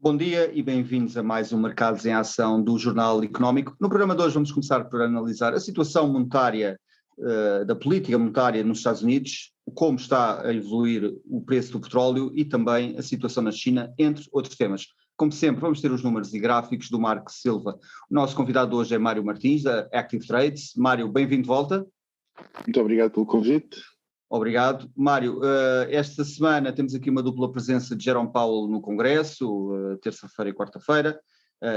Bom dia e bem-vindos a mais um Mercados em Ação do Jornal Económico. No programa de hoje vamos começar por analisar a situação monetária, da política monetária nos Estados Unidos, como está a evoluir o preço do petróleo e também a situação na China, entre outros temas. Como sempre, vamos ter os números e gráficos do Marco Silva. O nosso convidado hoje é Mário Martins, da Active Trades. Mário, bem-vindo de volta. Muito obrigado pelo convite. Obrigado. Mário, esta semana temos aqui uma dupla presença de Jerome Powell no Congresso, terça-feira e quarta-feira,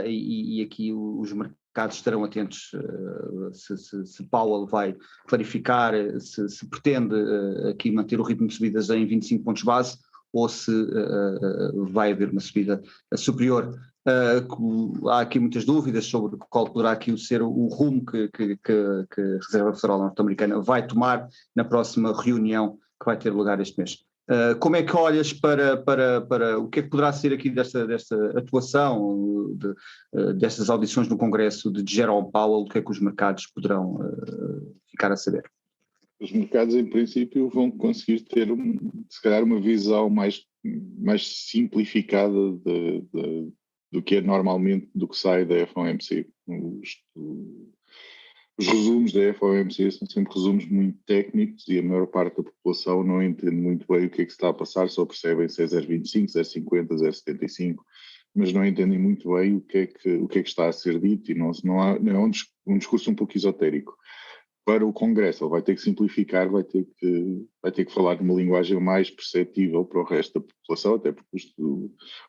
e aqui os mercados estarão atentos se Powell vai clarificar, se pretende aqui manter o ritmo de subidas em 25 pontos base ou se vai haver uma subida superior. Há aqui muitas dúvidas sobre qual poderá aqui ser o rumo que a Reserva Federal Norte-Americana vai tomar na próxima reunião que vai ter lugar este mês. Como é que olhas para o que é que poderá ser aqui desta atuação, destas audições no Congresso de Jerome Powell, o que é que os mercados poderão ficar a saber? Os mercados, em princípio, vão conseguir ter, se calhar, uma visão mais simplificada do que é normalmente do que sai da FOMC. Os resumos da FOMC são sempre resumos muito técnicos e a maior parte da população não entende muito bem o que é que se está a passar, só percebem se é 0,25, 0,50, 0,75, mas não entendem muito bem o que é que está a ser dito e não é um discurso um pouco esotérico. Para o Congresso, ele vai ter que simplificar, vai ter que falar de uma linguagem mais perceptível para o resto da população, até porque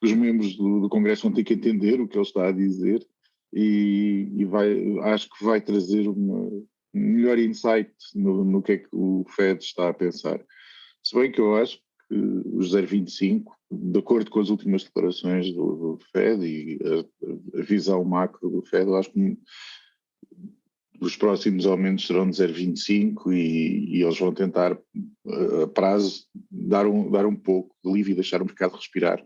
os membros do Congresso vão ter que entender o que ele está a dizer e acho que vai trazer um melhor insight no que é que o Fed está a pensar. Se bem que eu acho que os 0,25, de acordo com as últimas declarações do Fed e a visão macro do Fed, eu acho que os próximos aumentos serão de 0,25 e eles vão tentar, a prazo, dar um pouco de alívio e deixar o mercado respirar.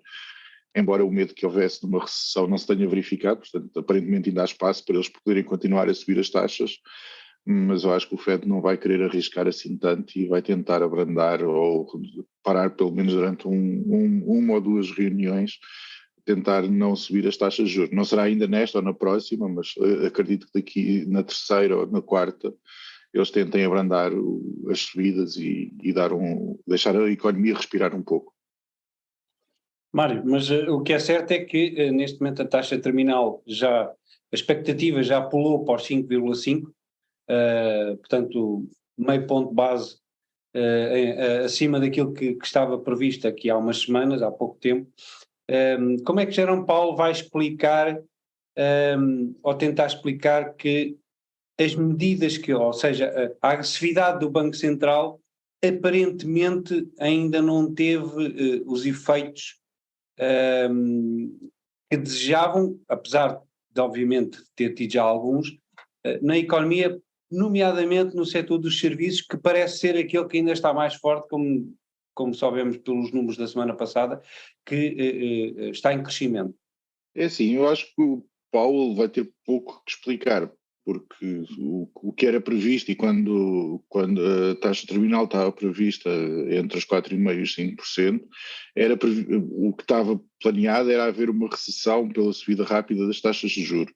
Embora o medo que houvesse de uma recessão não se tenha verificado, portanto, aparentemente ainda há espaço para eles poderem continuar a subir as taxas, mas eu acho que o Fed não vai querer arriscar assim tanto e vai tentar abrandar ou parar pelo menos durante uma ou duas reuniões, tentar não subir as taxas de juros. Não será ainda nesta ou na próxima, mas acredito que daqui na terceira ou na quarta eles tentem abrandar as subidas e deixar a economia respirar um pouco. Mário, mas o que é certo é que neste momento a taxa terminal a expectativa já pulou para os 5,5, portanto meio ponto base acima daquilo que estava previsto aqui há umas semanas, há pouco tempo. Como é que Jerome Powell vai explicar ou tentar explicar que as medidas ou seja, a agressividade do Banco Central aparentemente ainda não teve os efeitos que desejavam, apesar de obviamente ter tido já alguns, na economia, nomeadamente no setor dos serviços, que parece ser aquele que ainda está mais forte, como só vemos pelos números da semana passada, que está em crescimento. É assim, eu acho que o Powell vai ter pouco que explicar, porque o que era previsto e quando a taxa terminal estava prevista entre os 4,5% e os 5%, o que estava planeado era haver uma recessão pela subida rápida das taxas de juros.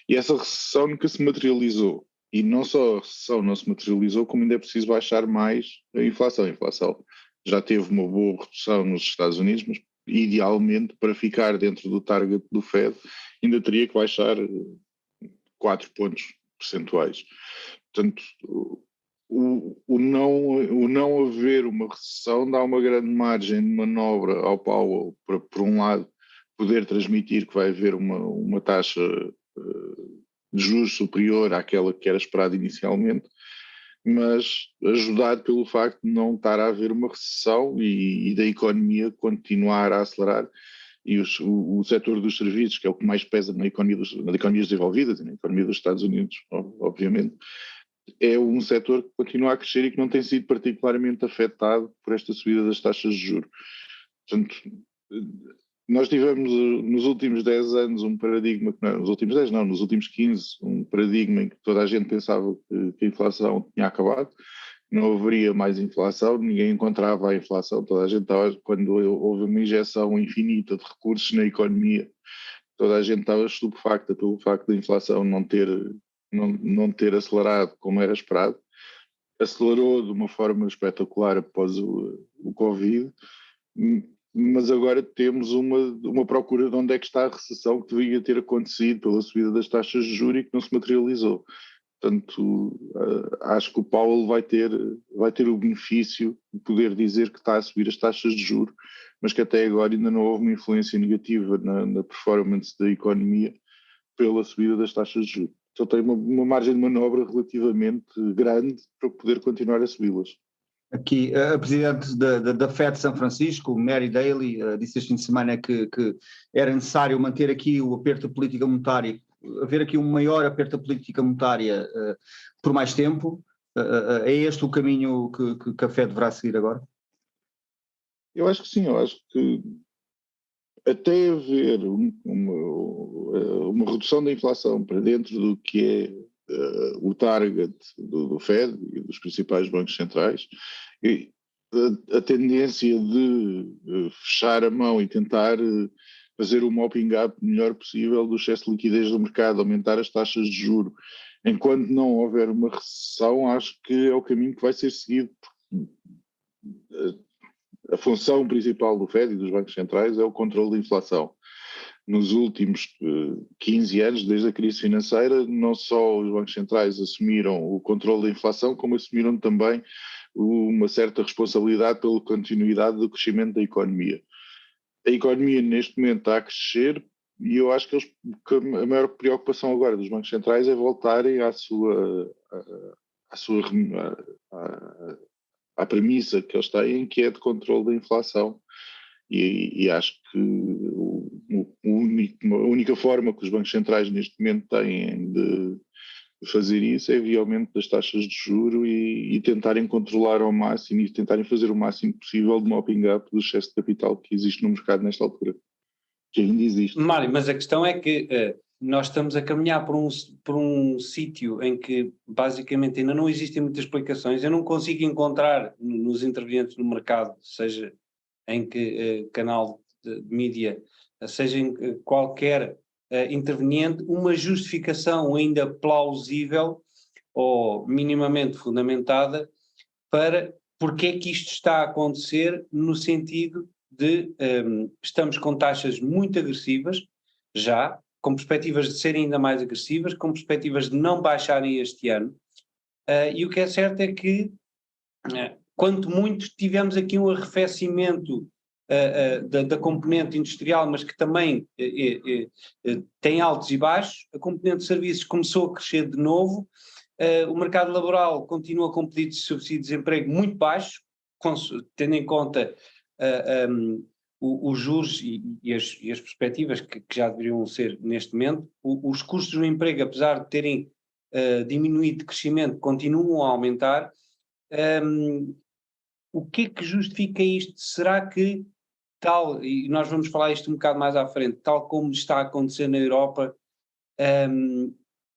E essa recessão nunca se materializou. E não só a recessão não se materializou, como ainda é preciso baixar mais a inflação. A inflação já teve uma boa redução nos Estados Unidos, mas idealmente para ficar dentro do target do Fed ainda teria que baixar 4 pontos percentuais. Portanto, o não haver uma recessão dá uma grande margem de manobra ao Powell para, por um lado, poder transmitir que vai haver uma taxa de juros superior àquela que era esperada inicialmente, mas ajudado pelo facto de não estar a haver uma recessão e da economia continuar a acelerar. E o setor dos serviços, que é o que mais pesa nas economias desenvolvidas e na economia dos Estados Unidos, obviamente, é um setor que continua a crescer e que não tem sido particularmente afetado por esta subida das taxas de juros. Portanto, nós tivemos nos últimos 10 anos um paradigma, nos últimos 15, um paradigma em que toda a gente pensava que a inflação tinha acabado, não haveria mais inflação, ninguém encontrava a inflação, toda a gente estava, quando houve uma injeção infinita de recursos na economia, toda a gente estava estupefacta pelo facto da inflação não ter acelerado como era esperado. Acelerou de uma forma espetacular após o Covid, mas agora temos uma procura de onde é que está a recessão que devia ter acontecido pela subida das taxas de juros e que não se materializou. Portanto, acho que o Powell vai ter o benefício de poder dizer que está a subir as taxas de juros, mas que até agora ainda não houve uma influência negativa na performance da economia pela subida das taxas de juros. Então tem uma margem de manobra relativamente grande para poder continuar a subi-las. Aqui, a presidente da FED de São Francisco, Mary Daly, disse este fim de semana que era necessário manter aqui o aperto da política monetária, haver aqui um maior aperto da política monetária por mais tempo. É este o caminho que a FED deverá seguir agora? Eu acho que sim, eu acho que até haver uma redução da inflação para dentro do que é o target do Fed e dos principais bancos centrais, e a tendência de fechar a mão e tentar fazer o mopping up melhor possível do excesso de liquidez do mercado, aumentar as taxas de juro, enquanto não houver uma recessão, acho que é o caminho que vai ser seguido. A função principal do Fed e dos bancos centrais é o controle da inflação. Nos últimos 15 anos, desde a crise financeira, não só os bancos centrais assumiram o controle da inflação, como assumiram também uma certa responsabilidade pela continuidade do crescimento da economia. A economia neste momento está a crescer e eu acho que a maior preocupação agora dos bancos centrais é voltarem à premissa que eles têm, que é de controle da inflação. E acho que a única forma que os bancos centrais neste momento têm de fazer isso é via aumento das taxas de juro e tentarem controlar ao máximo e tentarem fazer o máximo possível de mopping up do excesso de capital que existe no mercado nesta altura, que ainda existe. Mário, mas a questão é que nós estamos a caminhar por um sítio em que basicamente ainda não existem muitas explicações. Eu não consigo encontrar nos intervenientes no mercado, seja em que canal de mídia, seja em qualquer interveniente, uma justificação ainda plausível ou minimamente fundamentada para porque é que isto está a acontecer, no sentido de estamos com taxas muito agressivas, já, com perspectivas de serem ainda mais agressivas, com perspectivas de não baixarem este ano, e o que é certo é que quanto muito tivemos aqui um arrefecimento da componente industrial, mas que também tem altos e baixos. A componente de serviços começou a crescer de novo, o mercado laboral continua com pedidos de subsídio de desemprego muito baixos, tendo em conta os juros e as perspectivas que já deveriam ser neste momento. Os custos do emprego, apesar de terem diminuído de crescimento, continuam a aumentar. O que é que justifica isto? Será que e nós vamos falar isto um bocado mais à frente, tal como está a acontecer na Europa,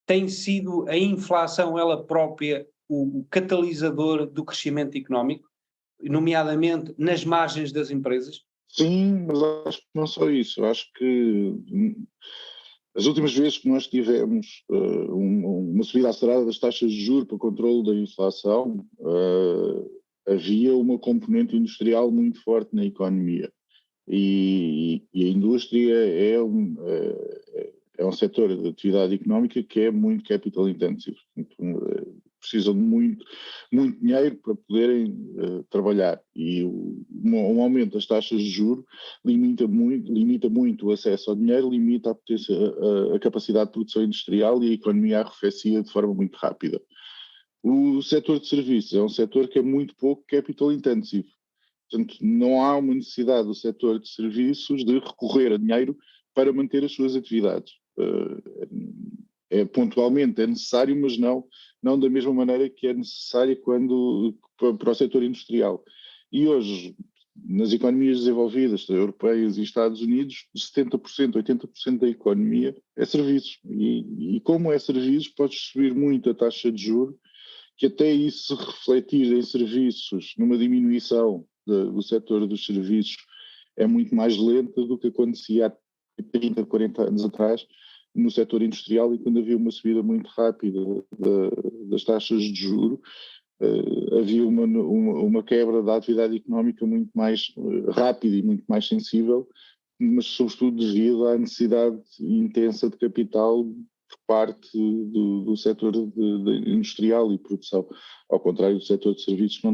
tem sido a inflação ela própria o catalisador do crescimento económico, nomeadamente nas margens das empresas? Sim, mas acho que não só isso. Acho que as últimas vezes que nós tivemos uma subida acelerada das taxas de juros para o controle da inflação, havia uma componente industrial muito forte na economia. E a indústria é um setor de atividade económica que é muito capital intensive. Precisam de muito dinheiro para poderem trabalhar. E um aumento das taxas de juros limita muito o acesso ao dinheiro, limita a capacidade de produção industrial e a economia arrefecia de forma muito rápida. O setor de serviços é um setor que é muito pouco capital intensive. Portanto, não há uma necessidade do setor de serviços de recorrer a dinheiro para manter as suas atividades. Pontualmente é necessário, mas não da mesma maneira que é necessário para o setor industrial. E hoje, nas economias desenvolvidas, europeias e Estados Unidos, 70%, 80% da economia é serviços. E como é serviços, pode subir muito a taxa de juros, que até isso se refletir em serviços, numa diminuição do setor dos serviços, é muito mais lenta do que acontecia há 30, 40 anos atrás no setor industrial, e quando havia uma subida muito rápida das taxas de juros, havia uma quebra da atividade económica muito mais rápida e muito mais sensível, mas sobretudo devido à necessidade intensa de capital por parte do setor industrial e produção, ao contrário do setor de serviços, que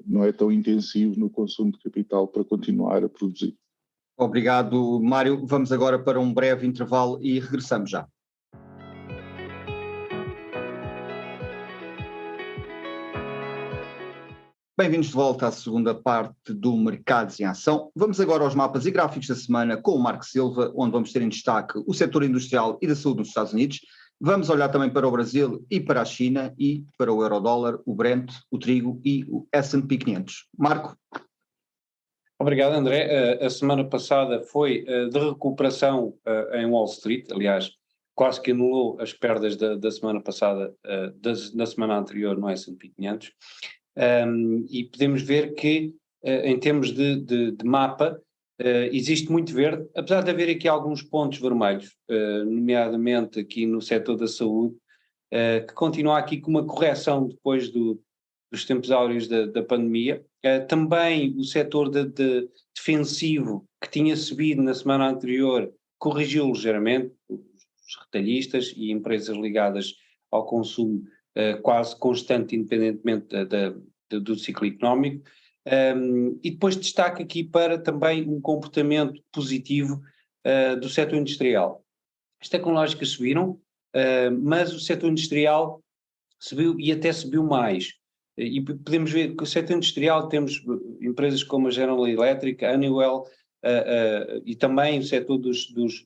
não é tão intensivo no consumo de capital para continuar a produzir. Obrigado, Mário. Vamos agora para um breve intervalo e regressamos já. Bem-vindos de volta à segunda parte do Mercados em Ação. Vamos agora aos mapas e gráficos da semana com o Marco Silva, onde vamos ter em destaque o setor industrial e da saúde nos Estados Unidos. Vamos olhar também para o Brasil e para a China e para o euro-dólar, o Brent, o trigo e o S&P 500. Marco? Obrigado, André. A semana passada foi de recuperação em Wall Street, aliás, quase que anulou as perdas da semana passada, da semana anterior no S&P 500. E podemos ver que, em termos de mapa, existe muito verde, apesar de haver aqui alguns pontos vermelhos, nomeadamente aqui no setor da saúde, que continua aqui com uma correção depois dos tempos áureos da pandemia. Também o setor defensivo, que tinha subido na semana anterior, corrigiu ligeiramente, os retalhistas e empresas ligadas ao consumo quase constante, independentemente do ciclo económico. E depois destaque aqui para também um comportamento positivo do setor industrial. As tecnológicas subiram, mas o setor industrial subiu e até subiu mais. E podemos ver que o setor industrial temos empresas como a General Electric, a Honeywell, e também o setor dos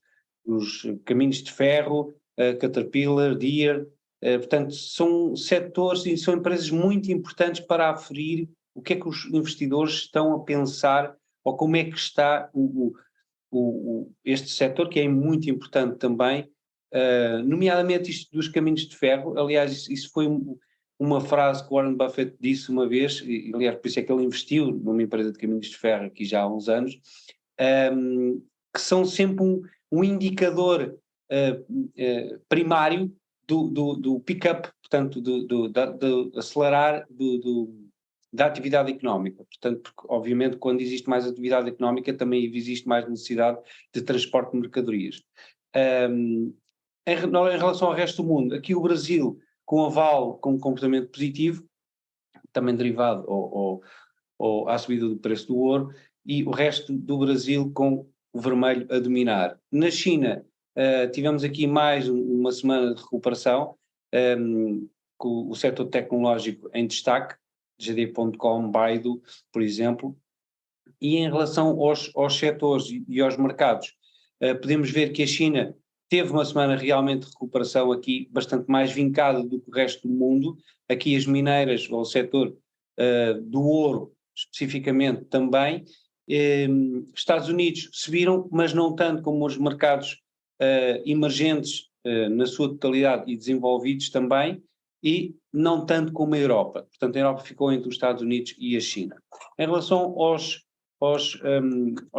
caminhos de ferro, Caterpillar, Deere. Portanto, são setores e são empresas muito importantes para aferir o que é que os investidores estão a pensar ou como é que está este setor, que é muito importante também, nomeadamente isto dos caminhos de ferro. Aliás, isso foi uma frase que Warren Buffett disse uma vez, e aliás por isso é que ele investiu numa empresa de caminhos de ferro aqui já há uns anos, que são sempre um indicador primário do pick-up, portanto, do acelerar da atividade económica. Portanto, porque, obviamente, quando existe mais atividade económica, também existe mais necessidade de transporte de mercadorias. Em relação ao resto do mundo, aqui o Brasil, com aval, com um comportamento positivo, também derivado ou à subida do preço do ouro, e o resto do Brasil com o vermelho a dominar. Na China, tivemos aqui mais uma semana de recuperação, com o setor tecnológico em destaque, JD.com, Baidu, por exemplo, e em relação aos setores e aos mercados, podemos ver que a China teve uma semana realmente de recuperação aqui, bastante mais vincada do que o resto do mundo. Aqui as mineiras, ou o setor do ouro, especificamente também. Estados Unidos subiram, mas não tanto como os mercados emergentes na sua totalidade e desenvolvidos também, e não tanto como a Europa. Portanto, a Europa ficou entre os Estados Unidos e a China. Em relação aos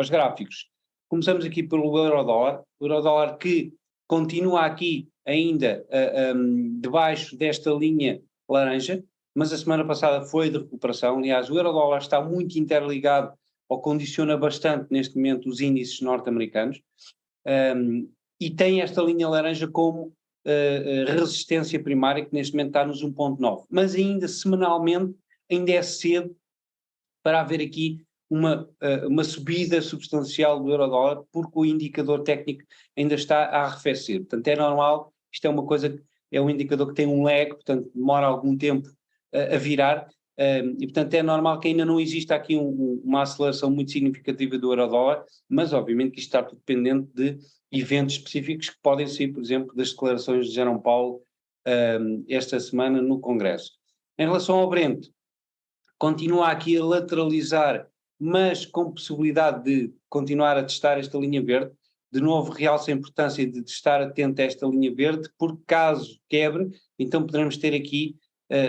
gráficos, começamos aqui pelo euro-dólar. O euro-dólar que continua aqui ainda debaixo desta linha laranja, mas a semana passada foi de recuperação. Aliás, o euro-dólar está muito interligado ou condiciona bastante neste momento os índices norte-americanos, e tem esta linha laranja como resistência primária, que neste momento está nos 1.9. Mas ainda semanalmente, ainda é cedo para haver aqui uma subida substancial do euro-dólar, porque o indicador técnico ainda está a arrefecer. Portanto, é normal, isto é uma coisa, é um indicador que tem um lag, portanto demora algum tempo a virar, e portanto é normal que ainda não exista aqui uma aceleração muito significativa do euro-dólar, mas obviamente que isto está tudo dependente de eventos específicos que podem sair, por exemplo, das declarações de Jerome Powell esta semana no Congresso. Em relação ao Brent, continua aqui a lateralizar, mas com possibilidade de continuar a testar esta linha verde. De novo, realça a importância de estar atento a esta linha verde, porque caso quebre, então poderemos ter aqui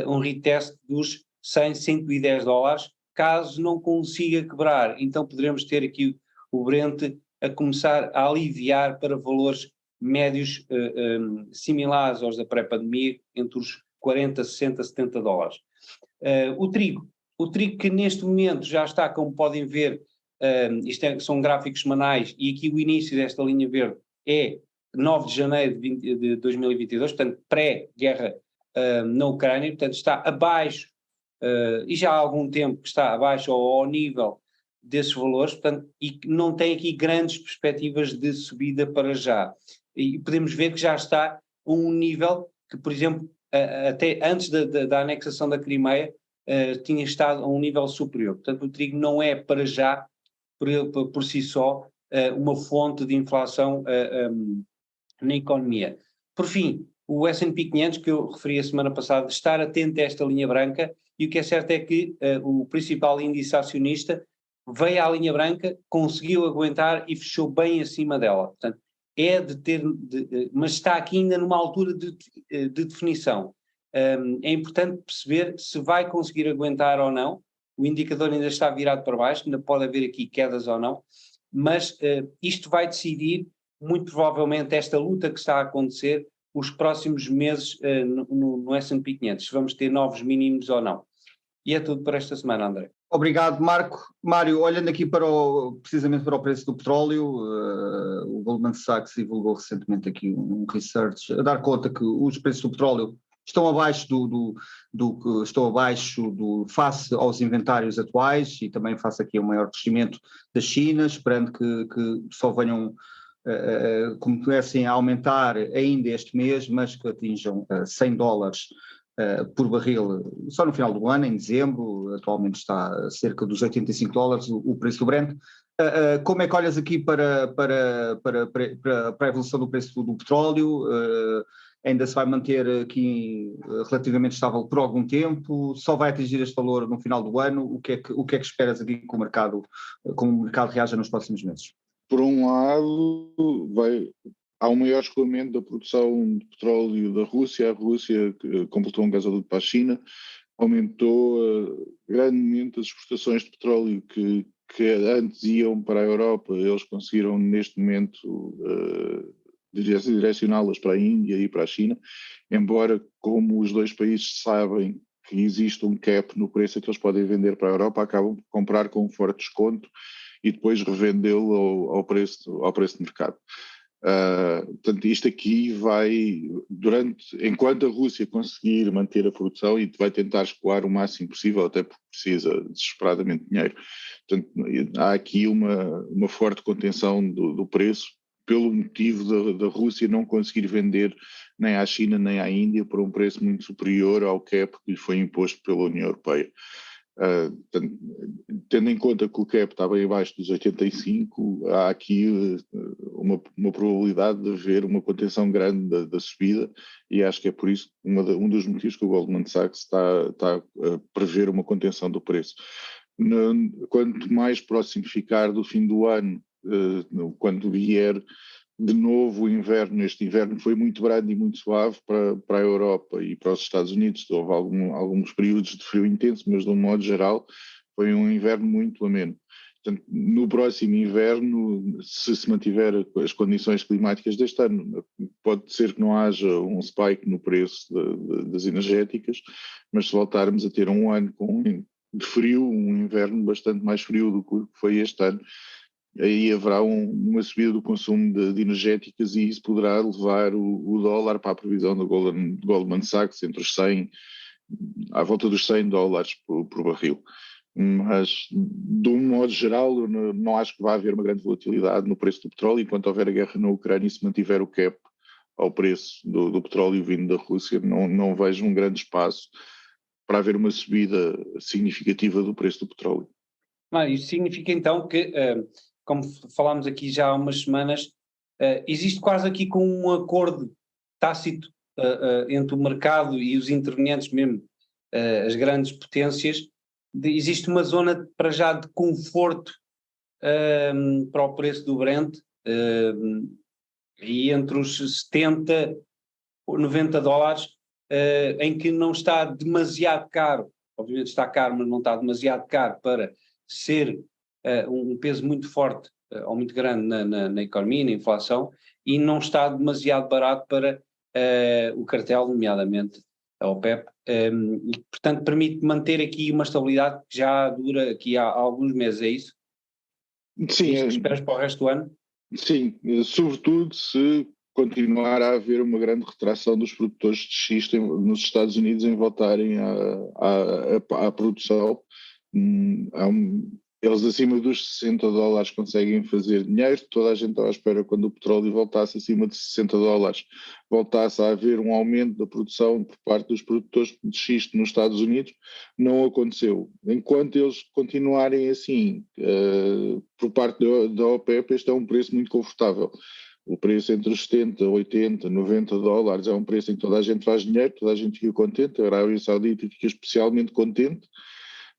um retest dos 100, 110 dólares, caso não consiga quebrar. Então poderemos ter aqui o Brent a começar a aliviar para valores médios similares aos da pré-pandemia, entre os 40, 60, 70 dólares. O trigo que neste momento já está, como podem ver, são gráficos semanais, e aqui o início desta linha verde é 9 de janeiro de 2022, portanto pré-guerra na Ucrânia, portanto está abaixo, e já há algum tempo que está abaixo ou ao nível desses valores, portanto, e não tem aqui grandes perspectivas de subida para já. E podemos ver que já está a um nível que, por exemplo, até antes da anexação da Crimeia, tinha estado a um nível superior. Portanto, o trigo não é para já, por si só, uma fonte de inflação na economia. Por fim, o S&P 500, que eu referi a semana passada, estar atento a esta linha branca, e o que é certo é que o principal índice acionista veio à linha branca, conseguiu aguentar e fechou bem acima dela. Portanto, mas está aqui ainda numa altura de definição. É importante perceber se vai conseguir aguentar ou não. O indicador ainda está virado para baixo, ainda pode haver aqui quedas ou não, mas isto vai decidir, muito provavelmente, esta luta que está a acontecer os próximos meses no S&P 500, se vamos ter novos mínimos ou não. E é tudo para esta semana, André. Obrigado, Marco. Mário, olhando aqui precisamente para o preço do petróleo, o Goldman Sachs divulgou recentemente aqui um research a dar conta que os preços do petróleo estão abaixo face aos inventários atuais, e também face aqui ao maior crescimento da China, esperando que só venham, comecem a aumentar ainda este mês, mas que atinjam $100 por barril só no final do ano, em dezembro. Atualmente está a cerca dos $85 o preço do Brent. Como é que olhas aqui para a evolução do preço do petróleo? Ainda se vai manter aqui relativamente estável por algum tempo? Só vai atingir este valor no final do ano? O que é que esperas aqui que o mercado reaja nos próximos meses? Por um lado, há um maior escoamento da produção de petróleo da Rússia. A Rússia completou um gasoduto para a China, aumentou grandemente as exportações de petróleo que antes iam para a Europa. Eles conseguiram, neste momento, direcioná-las para a Índia e para a China, embora, como os dois países sabem que existe um cap no preço que eles podem vender para a Europa, acabam por comprar com um forte desconto e depois revendê-lo ao preço de mercado. Portanto, isto aqui enquanto a Rússia conseguir manter a produção, e vai tentar escoar o máximo possível, até porque precisa desesperadamente de dinheiro. Portanto, há aqui uma forte contenção do preço, pelo motivo da Rússia não conseguir vender nem à China nem à Índia por um preço muito superior ao cap que lhe foi imposto pela União Europeia. Tendo em conta que o cap está bem abaixo dos 85, há aqui uma probabilidade de haver uma contenção grande da subida, e acho que é por isso um dos motivos que o Goldman Sachs está a prever uma contenção do preço. Quanto mais próximo ficar do fim do ano, quando vier de novo o inverno, este inverno foi muito brando e muito suave para a Europa e para os Estados Unidos. Houve alguns períodos de frio intenso, mas de um modo geral foi um inverno muito ameno. Portanto, no próximo inverno, se mantiver as condições climáticas deste ano, pode ser que não haja um spike no preço das energéticas, mas se voltarmos a ter um ano de frio, um inverno bastante mais frio do que foi este ano, aí haverá uma subida do consumo de energéticas, e isso poderá levar o dólar para a previsão do Goldman Sachs à volta dos $100 por barril. Mas, de um modo geral, não acho que vai haver uma grande volatilidade no preço do petróleo. Enquanto houver a guerra na Ucrânia e se mantiver o cap ao preço do petróleo vindo da Rússia, não vejo um grande espaço para haver uma subida significativa do preço do petróleo. Isso significa então que, como falámos aqui já há umas semanas, existe quase aqui com um acordo tácito entre o mercado e os intervenientes mesmo, as grandes potências. Existe uma zona para já de conforto para o preço do Brent, e entre os $70 ou $90 em que não está demasiado caro, obviamente está caro, mas não está demasiado caro para ser um peso muito forte ou muito grande na economia, na inflação, e não está demasiado barato para o cartel, nomeadamente a OPEP, e portanto permite manter aqui uma estabilidade que já dura aqui há alguns meses, é isso? Sim, Isto que esperas para o resto do ano? sim, sobretudo se continuar a haver uma grande retração dos produtores de xisto nos Estados Unidos em voltarem à produção. Eles acima dos $60 conseguem fazer dinheiro, toda a gente estava à espera quando o petróleo voltasse acima de $60, voltasse a haver um aumento da produção por parte dos produtores de xisto nos Estados Unidos. Não aconteceu. Enquanto eles continuarem assim, por parte da OPEP, este é um preço muito confortável. O preço entre os 70, 80, $90 é um preço em que toda a gente faz dinheiro, toda a gente fica contente, a Arábia Saudita fica especialmente contente,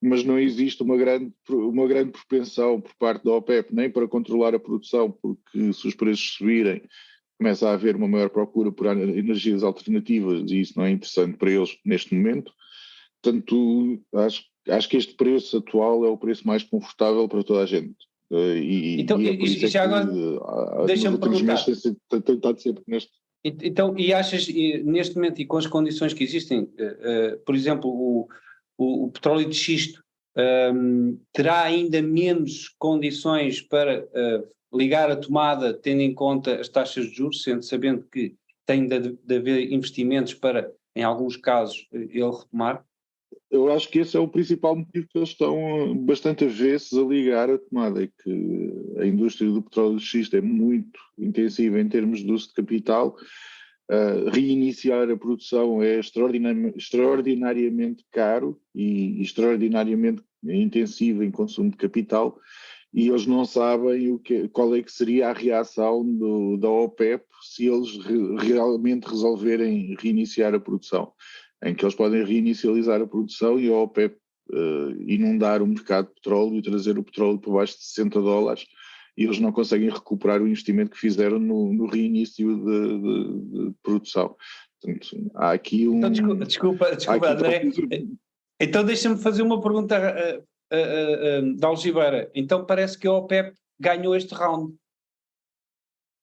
mas não existe uma grande propensão por parte da OPEP nem para controlar a produção, porque se os preços subirem, começa a haver uma maior procura por energias alternativas e isso não é interessante para eles neste momento. Portanto, acho que este preço atual é o preço mais confortável para toda a gente. Então, é por isso já agora, deixa-me perguntar. Tem estado sempre neste. Então, e achas, neste momento e com as condições que existem, por exemplo, o petróleo de xisto terá ainda menos condições para ligar a tomada, tendo em conta as taxas de juros, sabendo que tem de haver investimentos para, em alguns casos, ele retomar? Eu acho que esse é o principal motivo que eles estão bastante avessos a ligar a tomada, é que a indústria do petróleo de xisto é muito intensiva em termos de uso de capital. Reiniciar a produção é extraordinariamente caro e extraordinariamente intensivo em consumo de capital, e eles não sabem qual é que seria a reação da OPEP se eles realmente resolverem reiniciar a produção, em que eles podem reinicializar a produção e a OPEP inundar o mercado de petróleo e trazer o petróleo por baixo de $60, e eles não conseguem recuperar o investimento que fizeram no reinício de produção. Portanto, há aqui um... Então, desculpa André. Então deixa-me fazer uma pergunta da Algibeira. Então parece que a OPEP ganhou este round.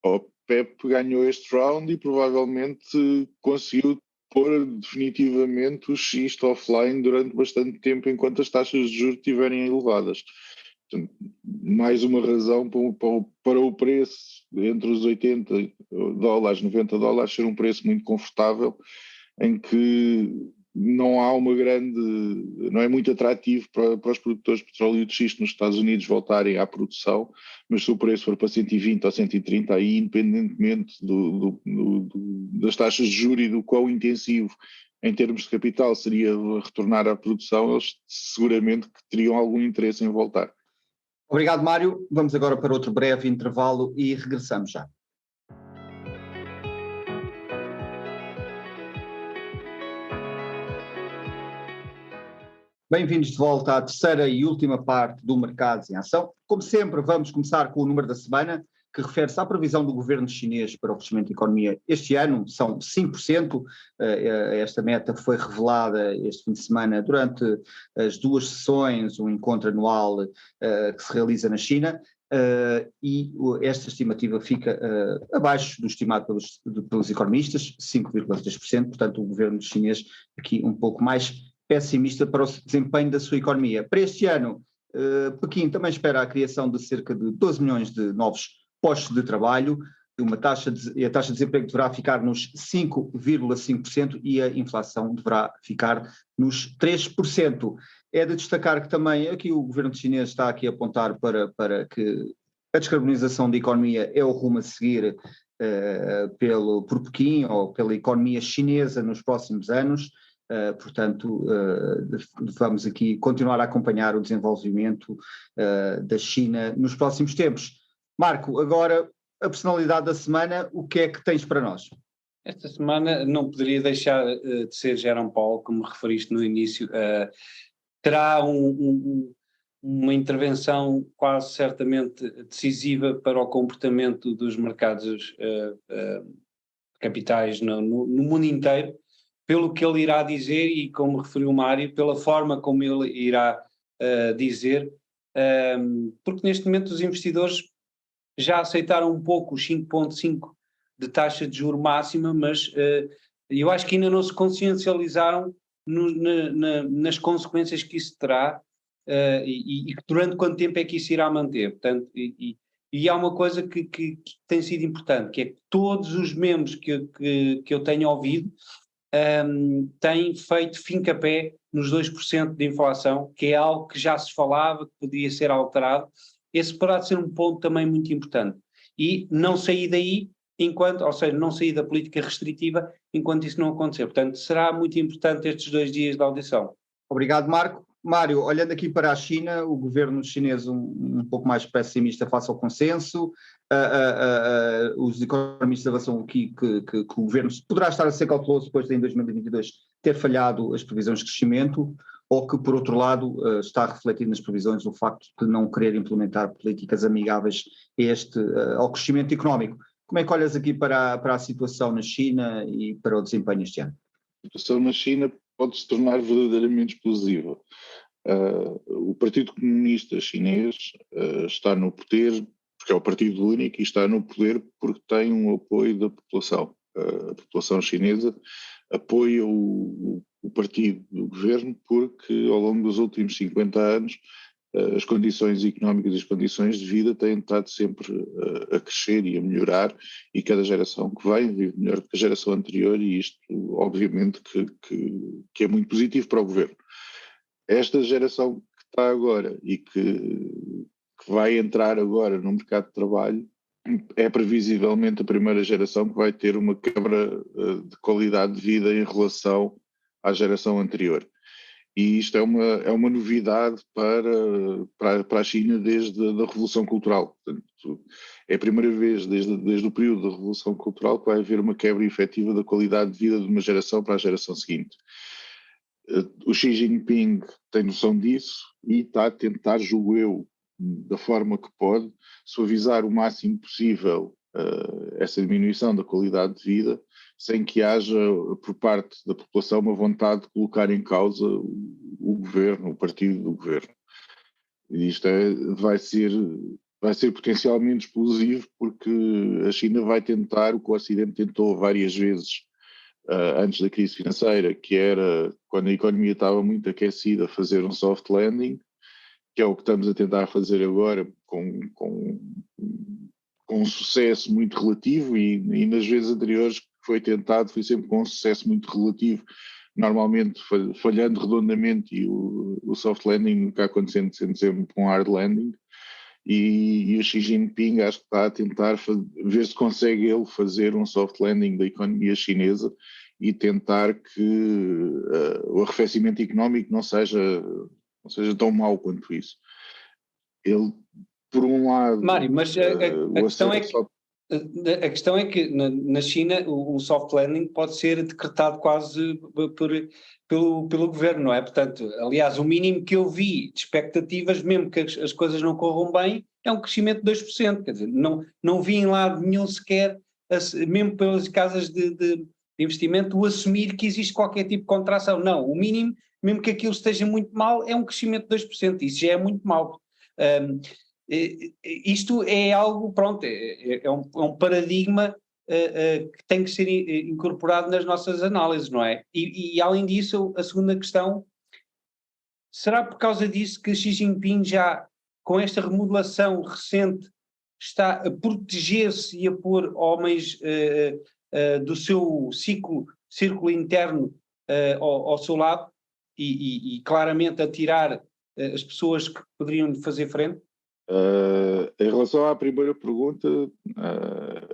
A OPEP ganhou este round e provavelmente conseguiu pôr definitivamente o xisto offline durante bastante tempo enquanto as taxas de juros estiverem elevadas. Portanto, mais uma razão para o preço entre os $80, $90 ser um preço muito confortável, em que não há não é muito atrativo para os produtores de petróleo de xisto nos Estados Unidos voltarem à produção, mas se o preço for para 120 ou 130, aí independentemente das taxas de juros e do quão intensivo em termos de capital seria retornar à produção, eles seguramente que teriam algum interesse em voltar. Obrigado, Mário. Vamos agora para outro breve intervalo e regressamos já. Bem-vindos de volta à terceira e última parte do Mercados em Ação. Como sempre, vamos começar com o número da semana, que refere-se à previsão do governo chinês para o crescimento da economia este ano, são 5%. Esta meta foi revelada este fim de semana durante as duas sessões, um encontro anual que se realiza na China, e esta estimativa fica abaixo do estimado pelos economistas, 5,3%, portanto o governo chinês aqui um pouco mais pessimista para o desempenho da sua economia. Para este ano, Pequim também espera a criação de cerca de 12 milhões de novos postos de trabalho, a taxa de desemprego deverá ficar nos 5,5% e a inflação deverá ficar nos 3%. É de destacar que também aqui o governo chinês está aqui a apontar para que a descarbonização da economia é o rumo a seguir por Pequim ou pela economia chinesa nos próximos anos. Portanto, vamos aqui continuar a acompanhar o desenvolvimento da China nos próximos tempos. Marco, agora a personalidade da semana, o que é que tens para nós? Esta semana não poderia deixar de ser Jerome Powell, como referiste no início. Terá uma intervenção quase certamente decisiva para o comportamento dos mercados capitais no mundo inteiro. pelo que ele irá dizer e, como referiu o Mário, pela forma como ele irá dizer, porque neste momento os investidores já aceitaram um pouco os 5,5 de taxa de juros máxima, mas eu acho que ainda não se consciencializaram nas consequências que isso terá e durante quanto tempo é que isso irá manter. Portanto, e há uma coisa que tem sido importante, que é que todos os membros que eu tenho ouvido têm feito fincapé nos 2% de inflação, que é algo que já se falava, que poderia ser alterado. Esse poderá ser um ponto também muito importante. E não sair daí ou seja, não sair da política restritiva enquanto isso não acontecer. Portanto, será muito importante estes 2 dias de audição. Obrigado, Marco. Mário, olhando aqui para a China, o governo chinês um pouco mais pessimista face ao consenso, os economistas avançam aqui que o governo poderá estar a ser cauteloso depois de em 2022 ter falhado as previsões de crescimento, ou que, por outro lado, está a refletir nas previsões o facto de não querer implementar políticas amigáveis ao crescimento económico. Como é que olhas aqui para a situação na China e para o desempenho este ano? A situação na China pode se tornar verdadeiramente explosiva. O Partido Comunista Chinês está no poder, porque é o partido único, e está no poder porque tem um apoio da população. A população chinesa apoia o partido do governo porque, ao longo dos últimos 50 anos, as condições económicas e as condições de vida têm estado sempre a crescer e a melhorar, e cada geração que vem vive melhor que a geração anterior, e isto, obviamente, que é muito positivo para o governo. Esta geração que está agora e que vai entrar agora no mercado de trabalho é previsivelmente a primeira geração que vai ter uma quebra de qualidade de vida em relação à geração anterior. E isto é uma novidade para a China desde a Revolução Cultural. Portanto, é a primeira vez desde o período da Revolução Cultural que vai haver uma quebra efetiva da qualidade de vida de uma geração para a geração seguinte. O Xi Jinping tem noção disso e está a tentar, julgo eu, da forma que pode, suavizar o máximo possível essa diminuição da qualidade de vida, sem que haja, por parte da população, uma vontade de colocar em causa o governo, o partido do governo. E isto vai ser potencialmente explosivo, porque a China vai tentar o que o Ocidente tentou várias vezes antes da crise financeira, que era, quando a economia estava muito aquecida, fazer um soft landing, que é o que estamos a tentar fazer agora com um sucesso muito relativo, e nas vezes anteriores que foi tentado foi sempre com um sucesso muito relativo, normalmente falhando redondamente, e o soft landing nunca acontecendo, sendo sempre um hard landing. E o Xi Jinping acho que está a tentar ver se consegue ele fazer um soft landing da economia chinesa e tentar que o arrefecimento económico não seja tão mau quanto isso. Ele, por um lado... Mário, mas a questão é que na China o soft landing pode ser decretado quase pelo governo, não é? Portanto, aliás, o mínimo que eu vi de expectativas, mesmo que as coisas não corram bem, é um crescimento de 2%, quer dizer, não vi em lado nenhum sequer, mesmo pelas casas de investimento, o assumir que existe qualquer tipo de contração. Não, o mínimo, mesmo que aquilo esteja muito mal, é um crescimento de 2%, isso já é muito mal. Isto é algo, pronto, é um paradigma que tem que ser incorporado nas nossas análises, não é? E além disso, a segunda questão, será por causa disso que Xi Jinping já, com esta remodelação recente, está a proteger-se e a pôr homens do seu círculo interno ao seu lado e claramente a tirar as pessoas que poderiam fazer frente? Em relação à primeira pergunta,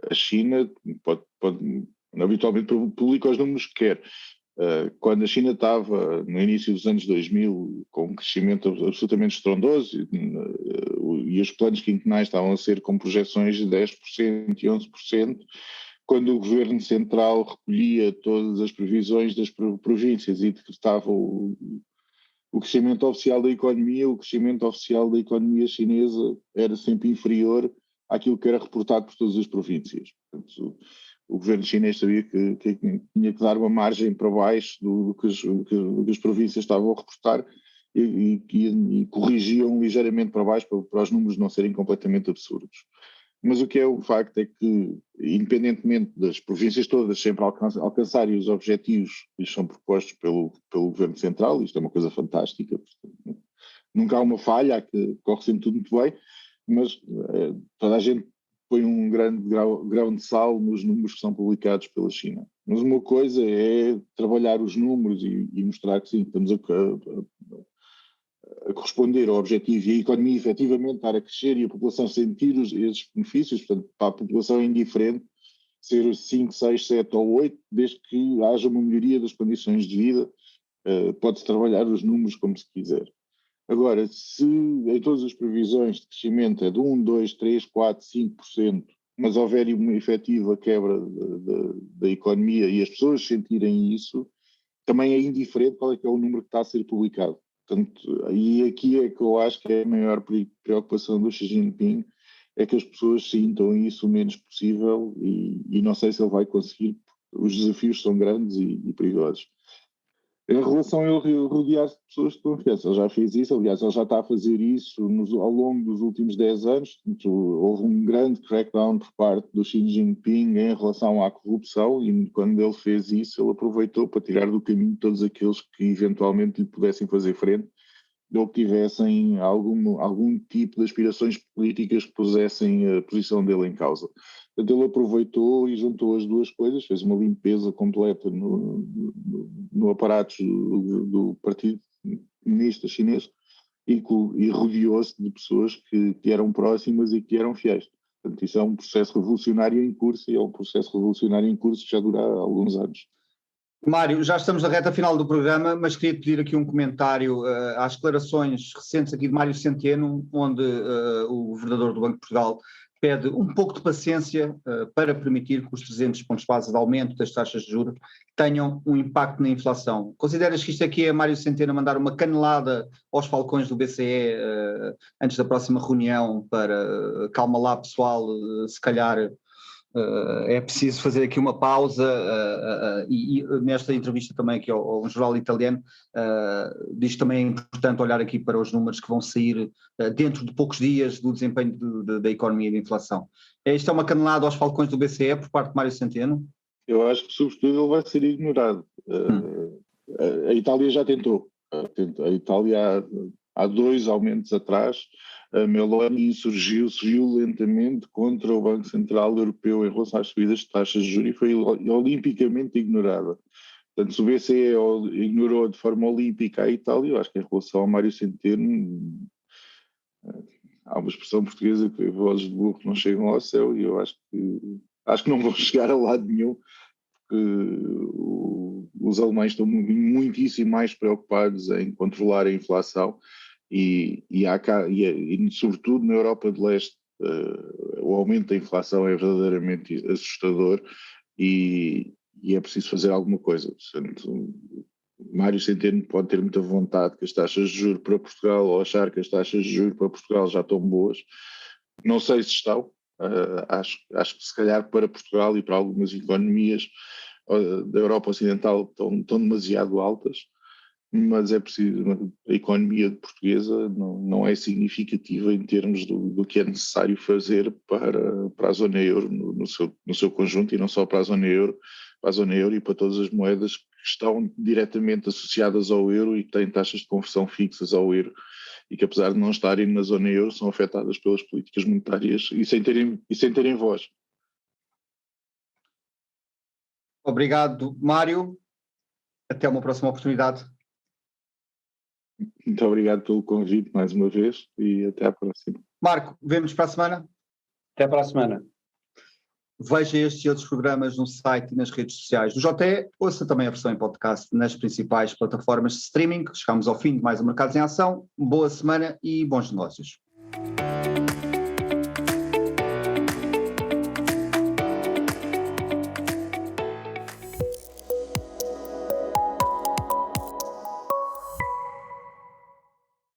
a China pode habitualmente publica os números que quer. Quando a China estava no início dos anos 2000 com um crescimento absolutamente estrondoso, e os planos quinquenais estavam a ser com projeções de 10% e 11%, quando o governo central recolhia todas as previsões das províncias e decretava o crescimento oficial da economia, o crescimento oficial da economia chinesa era sempre inferior àquilo que era reportado por todas as províncias. Portanto, o governo chinês sabia que tinha que dar uma margem para baixo do que as províncias estavam a reportar e corrigiam ligeiramente para baixo para os números não serem completamente absurdos. Mas o que é o facto é que, independentemente das províncias todas sempre alcançarem os objetivos que lhes são propostos pelo governo central, isto é uma coisa fantástica, nunca há uma falha, que corre sempre tudo muito bem, mas toda a gente põe um grande grão de sal nos números que são publicados pela China. Mas uma coisa é trabalhar os números e mostrar que sim, estamos a corresponder ao objetivo e a economia efetivamente estar a crescer e a população sentir esses benefícios. Portanto, para a população é indiferente ser 5, 6, 7 ou 8, desde que haja uma melhoria das condições de vida, pode-se trabalhar os números como se quiser. Agora, se em todas as previsões de crescimento é de 1, 2, 3, 4, 5%, mas houver uma efetiva quebra da economia e as pessoas sentirem isso, também é indiferente qual é que é o número que está a ser publicado. Portanto, e aqui é que eu acho que é a maior preocupação do Xi Jinping, é que as pessoas sintam isso o menos possível e não sei se ele vai conseguir, os desafios são grandes e perigosos. Em relação a ele rodear-se de pessoas de confiança, ele já fez isso, aliás, ele já está a fazer isso ao longo dos últimos 10 anos. Portanto, houve um grande crackdown por parte do Xi Jinping em relação à corrupção e quando ele fez isso, ele aproveitou para tirar do caminho todos aqueles que eventualmente lhe pudessem fazer frente ou que tivessem algum tipo de aspirações políticas que pusessem a posição dele em causa. Portanto, ele aproveitou e juntou as duas coisas, fez uma limpeza completa no aparato do Partido Comunista Chinês e rodeou-se de pessoas que eram próximas e que eram fiéis. Portanto, isso é um processo revolucionário em curso e é um processo revolucionário em curso que já dura alguns anos. Mário, já estamos na reta final do programa, mas queria pedir aqui um comentário às declarações recentes aqui de Mário Centeno, onde o governador do Banco de Portugal pede um pouco de paciência para permitir que os 300 pontos base de aumento das taxas de juros tenham um impacto na inflação. Consideras que isto aqui é Mário Centeno mandar uma canelada aos falcões do BCE antes da próxima reunião para calma lá pessoal, se calhar é preciso fazer aqui uma pausa e nesta entrevista também aqui ao jornal italiano diz também é importante olhar aqui para os números que vão sair dentro de poucos dias do desempenho da economia e da inflação. Isto é uma canelada aos falcões do BCE por parte de Mário Centeno? Eu acho que sobretudo ele vai ser ignorado. A Itália já tentou. A Itália há 2 aumentos atrás, a Meloni insurgiu-se violentamente contra o Banco Central Europeu em relação às subidas de taxas de juros e foi olimpicamente ignorada. Portanto, se o BCE ignorou de forma olímpica a Itália, eu acho que em relação ao Mário Centeno há uma expressão portuguesa que vozes de burro não chegam ao céu e eu acho que não vão chegar a lado nenhum, porque os alemães estão muitíssimo mais preocupados em controlar a inflação e sobretudo na Europa de Leste o aumento da inflação é verdadeiramente assustador e é preciso fazer alguma coisa. Portanto, Mário Centeno pode ter muita vontade que as taxas de juros para Portugal ou achar que as taxas de juros para Portugal já estão boas. Não sei se estão. Acho que se calhar para Portugal e para algumas economias da Europa Ocidental estão demasiado altas, mas é preciso, a economia portuguesa não é significativa em termos do que é necessário fazer para a zona euro no seu conjunto e não só para a zona euro e para todas as moedas que estão diretamente associadas ao euro e que têm taxas de conversão fixas ao euro e que apesar de não estarem na zona euro são afetadas pelas políticas monetárias e sem terem voz. Obrigado, Mário. Até uma próxima oportunidade. Muito obrigado pelo convite mais uma vez e até à próxima. Marco, vemo-nos para a semana? Até para a semana. Veja estes e outros programas no site e nas redes sociais do JE, ouça também a versão em podcast nas principais plataformas de streaming. Chegamos ao fim de mais um Mercados em Ação. Boa semana e bons negócios.